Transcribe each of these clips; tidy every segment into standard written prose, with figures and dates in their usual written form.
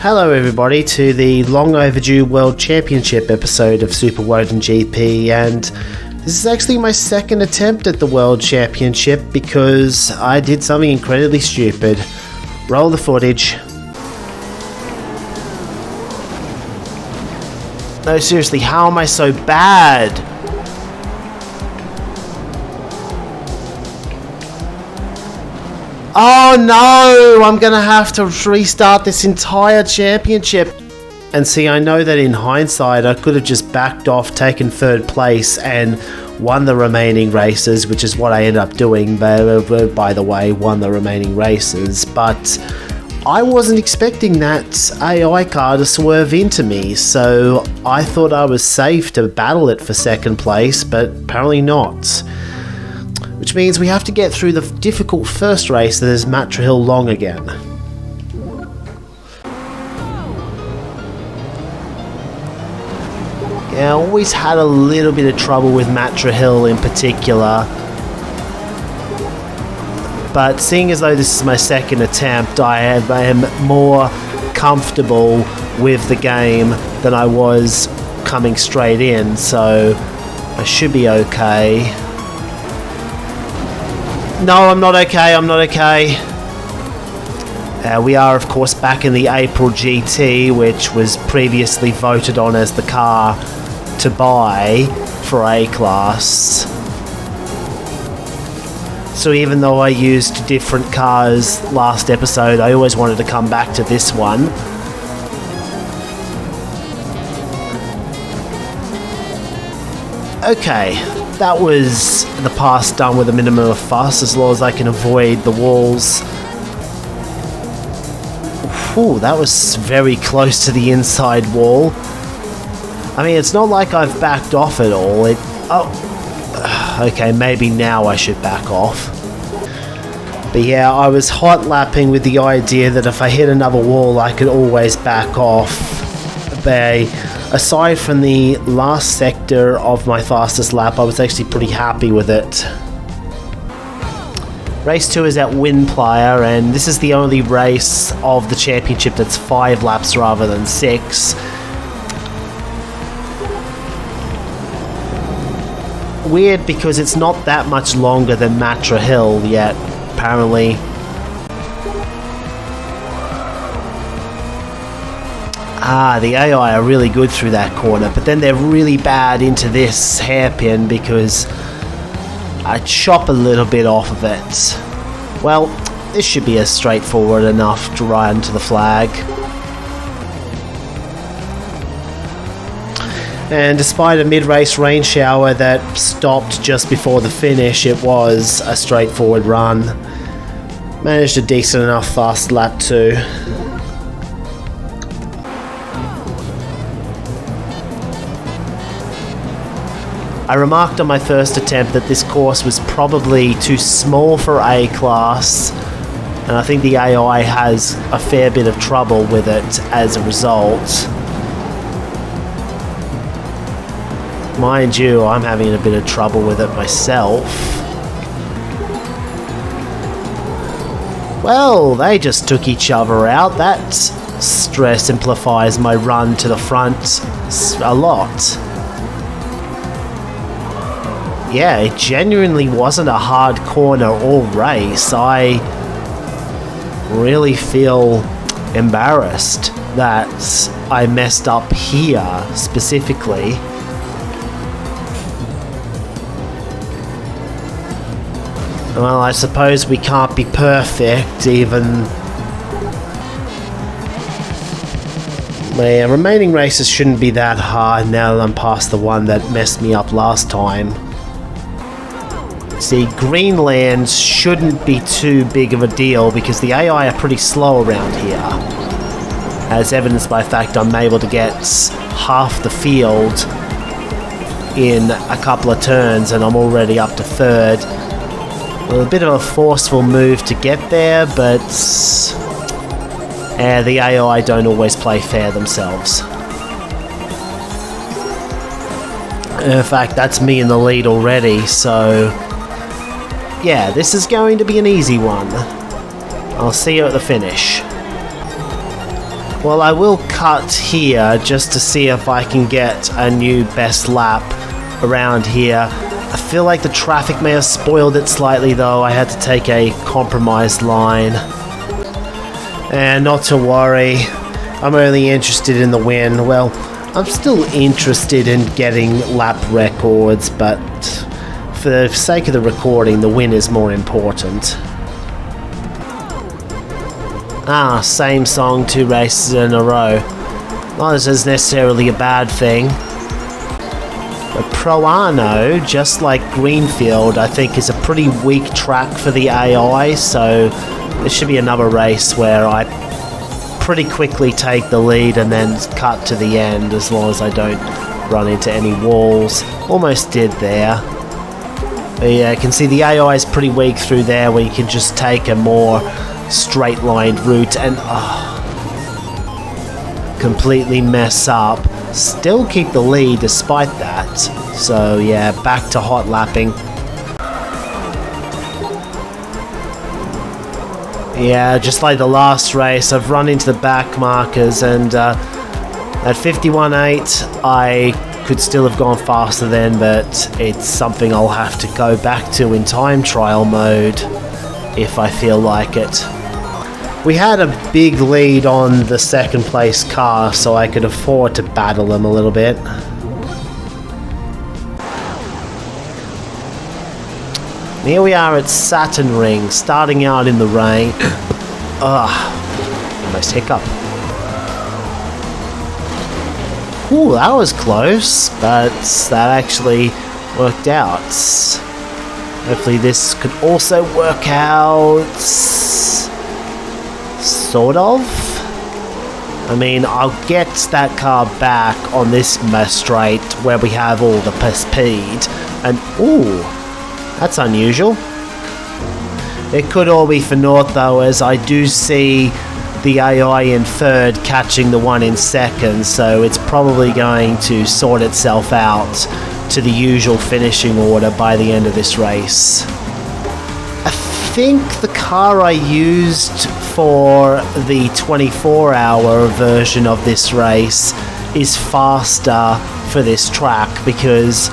Hello everybody to the long overdue World Championship episode of Super Woden GP, and this is actually my second attempt at the World Championship because I did something incredibly stupid. Roll the footage. No, seriously, how am I so bad? Oh no, I'm gonna have to restart this entire championship. And see, I know that in hindsight I could have just backed off, taken third place and won the remaining races, which is what I ended up doing, by the way, won the remaining races. But I wasn't expecting that AI car to swerve into me, so I thought I was safe to battle it for second place, but apparently not. Which means we have to get through the difficult first race that is Matra Hill Long again. Yeah, I always had a little bit of trouble with Matra Hill in particular. But seeing as though this is my second attempt, I am more comfortable with the game than I was coming straight in, so I should be okay. No, I'm not okay, I'm not okay. We are, of course, back in the April GT, which was previously voted on as the car to buy for A-Class. So even though I used different cars last episode, I always wanted to come back to this one. Okay, that was the pass done with a minimum of fuss, as long as I can avoid the walls. Ooh, that was very close to the inside wall. I mean, it's not like I've backed off at all. Okay, maybe now I should back off. But yeah, I was hot lapping with the idea that if I hit another wall, I could always back off. But aside from the last sector of my fastest lap, I was actually pretty happy with it. Race 2 is at Windplayer, and this is the only race of the championship that's 5 laps rather than 6. Weird because it's not that much longer than Matra Hill yet, apparently. The AI are really good through that corner, but then they're really bad into this hairpin because I chop a little bit off of it. Well, this should be a straightforward enough to run to the flag. And despite a mid-race rain shower that stopped just before the finish, it was a straightforward run. Managed a decent enough fast lap too. I remarked on my first attempt that this course was probably too small for A-Class, and I think the AI has a fair bit of trouble with it as a result. Mind you, I'm having a bit of trouble with it myself. Well, they just took each other out. That stress simplifies my run to the front a lot. Yeah, it genuinely wasn't a hard corner or race. I really feel embarrassed that I messed up here specifically. Well, I suppose we can't be perfect, even. My remaining races shouldn't be that hard now that I'm past the one that messed me up last time. See, Greenland shouldn't be too big of a deal because the AI are pretty slow around here. As evidenced by the fact I'm able to get half the field in a couple of turns and I'm already up to third. Well, a bit of a forceful move to get there, but the AI don't always play fair themselves. In fact, that's me in the lead already, so yeah, this is going to be an easy one. I'll see you at the finish. Well, I will cut here just to see if I can get a new best lap around here. I feel like the traffic may have spoiled it slightly though. I had to take a compromised line. And not to worry, I'm only interested in the win. Well, I'm still interested in getting lap records, but for the sake of the recording, the win is more important. Ah, same song 2 races in a row. Not as necessarily a bad thing. But Proano, just like Greenfield, I think is a pretty weak track for the AI, so this should be another race where I pretty quickly take the lead and then cut to the end, as long as I don't run into any walls. Almost did there. But yeah, you can see the AI is pretty weak through there, where you can just take a more straight lined route and completely mess up. Still keep the lead despite that. So yeah, back to hot lapping. Yeah, just like the last race, I've run into the back markers, and at 51.8 I could still have gone faster then, but it's something I'll have to go back to in time trial mode if I feel like it. We had a big lead on the second place car, so I could afford to battle them a little bit. Here we are at Saturn Ring, starting out in the rain. Almost hiccup. Ooh, that was close, but that actually worked out. Hopefully this could also work out. Sort of. I mean, I'll get that car back on this straight where we have all the speed. And, ooh, that's unusual. It could all be for naught though, as I do see the AI in third catching the one in second, so it's probably going to sort itself out to the usual finishing order by the end of this race. I think the car I used for the 24-hour version of this race is faster for this track because,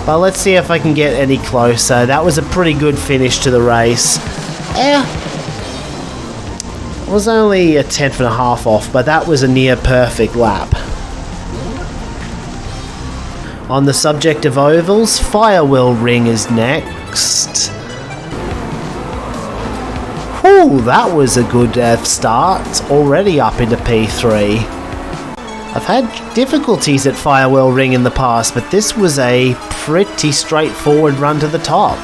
well, let's see if I can get any closer. That was a pretty good finish to the race. It was only a 10th and a half off, but that was a near perfect lap. On the subject of ovals, Firewheel Ring is next. Whew, that was a good start, already up into P3. I've had difficulties at Firewheel Ring in the past, but this was a pretty straightforward run to the top.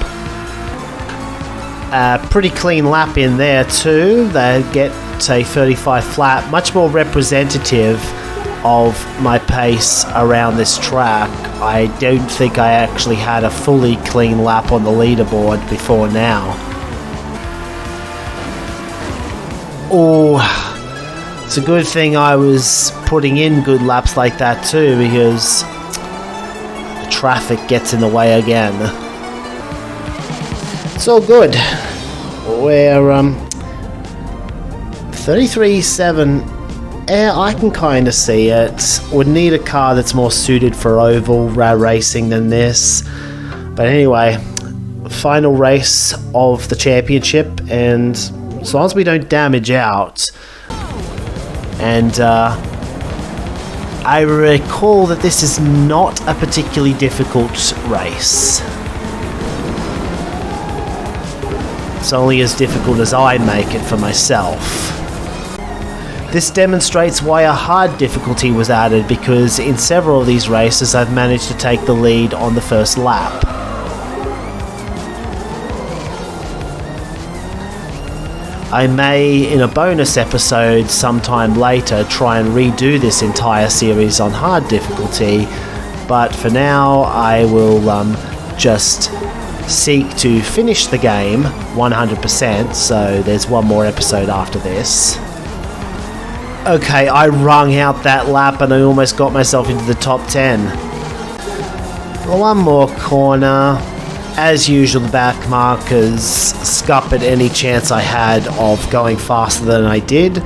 Pretty clean lap in there too. They get a 35 flat, much more representative of my pace around this track. I don't think I actually had a fully clean lap on the leaderboard before now. Oh, it's a good thing I was putting in good laps like that too, because the traffic gets in the way again. It's all good. We're 33.7. Yeah, I can kind of see it. Would need a car that's more suited for oval racing than this. But anyway, final race of the championship, and as long as we don't damage out. And I recall that this is not a particularly difficult race. It's only as difficult as I make it for myself. This demonstrates why a hard difficulty was added, because in several of these races I've managed to take the lead on the first lap. I may, in a bonus episode sometime later, try and redo this entire series on hard difficulty, but for now I will just seek to finish the game 100%, so there's one more episode after this. Okay, I wrung out that lap and I almost got myself into the top 10. One more corner. As usual, the back markers scuppered any chance I had of going faster than I did.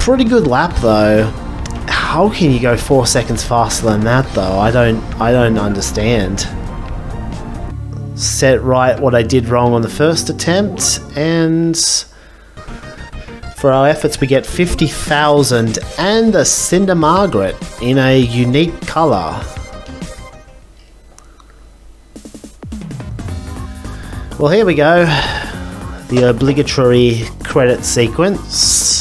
pretty good lap though. How can you go 4 seconds faster than that though? I don't understand. Set right what I did wrong on the first attempt, and for our efforts we get 50,000 and a Cinder Margaret in a unique colour. Well, here we go. The obligatory credit sequence.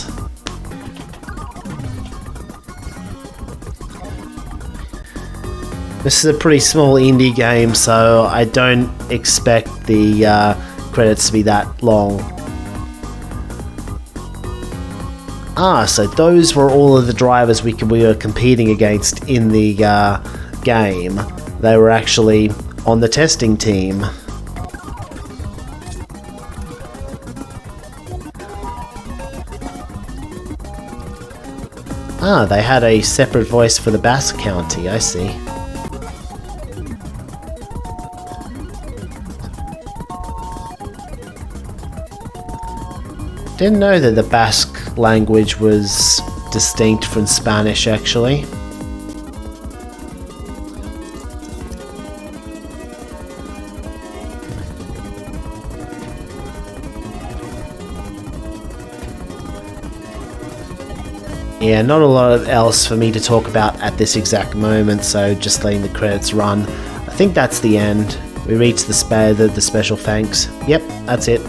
This is a pretty small indie game, so I don't expect the credits to be that long. So those were all of the drivers we were competing against in the game. They were actually on the testing team. They had a separate voice for the Basque County, I see. Didn't know that the Basque language was distinct from Spanish, actually. Yeah, not a lot else for me to talk about at this exact moment, so just letting the credits run. I think that's the end. We reached the special thanks. Yep, that's it.